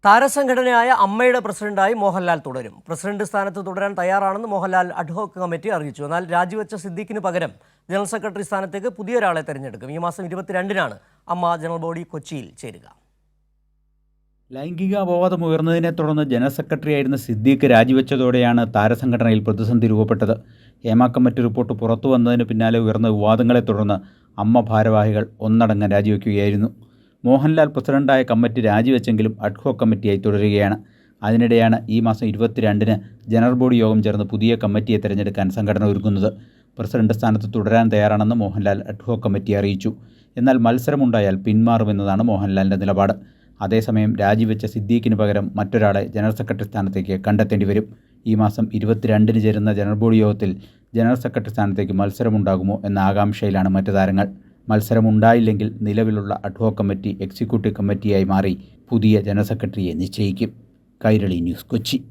താരസംഘടനയായ അമ്മയുടെ പ്രസിഡന്റായി മോഹൻലാൽ തുടരും. പ്രസിഡന്റ് സ്ഥാനത്ത് തുടരാൻ തയ്യാറാണെന്ന് മോഹൻലാൽ അഡ്ഹോക്ക് കമ്മിറ്റി അറിയിച്ചു. എന്നാൽ രാജിവെച്ച സിദ്ദീഖിന് പകരം ജനറൽ സെക്രട്ടറി സ്ഥാനത്തേക്ക് പുതിയൊരാളെ തെരഞ്ഞെടുക്കും. ഈ മാസം 22-നാണ് അമ്മ ജനറൽ ബോഡി കൊച്ചിയിൽ ചേരുക. ലൈംഗിക അപവാദം ഉയർന്നതിനെ തുടർന്ന് ജനറൽ സെക്രട്ടറിയായിരുന്ന സിദ്ദീഖ് രാജിവെച്ചതോടെയാണ് താരസംഘടനയിൽ പ്രതിസന്ധി രൂപപ്പെട്ടത്. ഹേമ കമ്മിറ്റി റിപ്പോർട്ട് പുറത്തു വന്നതിന് പിന്നാലെ ഉയർന്ന വിവാദങ്ങളെ തുടർന്ന് അമ്മ ഭാരവാഹികൾ ഒന്നടങ്കം രാജിവെക്കുകയായിരുന്നു. മോഹൻലാൽ പ്രസിഡന്റായ കമ്മിറ്റി രാജിവെച്ചെങ്കിലും അഡ്ഹോക്ക് കമ്മിറ്റിയായി തുടരുകയാണ്. അതിനിടെയാണ് ഈ മാസം 22-ന് ജനറൽ ബോഡി യോഗം ചേർന്ന് പുതിയ കമ്മിറ്റിയെ തിരഞ്ഞെടുക്കാൻ സംഘടന ഒരുങ്ങുന്നത്. പ്രസിഡന്റ് സ്ഥാനത്ത് തുടരാൻ തയ്യാറാണെന്ന് മോഹൻലാൽ അഡ്ഹോക്ക് കമ്മിറ്റി അറിയിച്ചു. എന്നാൽ മത്സരമുണ്ടായാൽ പിന്മാറുമെന്നതാണ് മോഹൻലാലിൻ്റെ നിലപാട്. അതേസമയം രാജിവെച്ച സിദ്ദീഖിന് പകരം മറ്റൊരാളെ ജനറൽ സെക്രട്ടറി സ്ഥാനത്തേക്ക് കണ്ടെത്തേണ്ടി വരും. ഈ മാസം 22-ന് ചേരുന്ന ജനറൽ ബോഡി യോഗത്തിൽ ജനറൽ സെക്രട്ടറി സ്ഥാനത്തേക്ക് മത്സരമുണ്ടാകുമോ എന്ന ആകാംക്ഷയിലാണ് മറ്റു താരങ്ങൾ. മത്സരമുണ്ടായില്ലെങ്കിൽ നിലവിലുള്ള അഡ്ഹോക്ക് കമ്മിറ്റി എക്സിക്യൂട്ടീവ് കമ്മിറ്റിയായി മാറി പുതിയ ജനറൽ സെക്രട്ടറിയെ നിശ്ചയിക്കും. കൈരളി ന്യൂസ്, കൊച്ചി.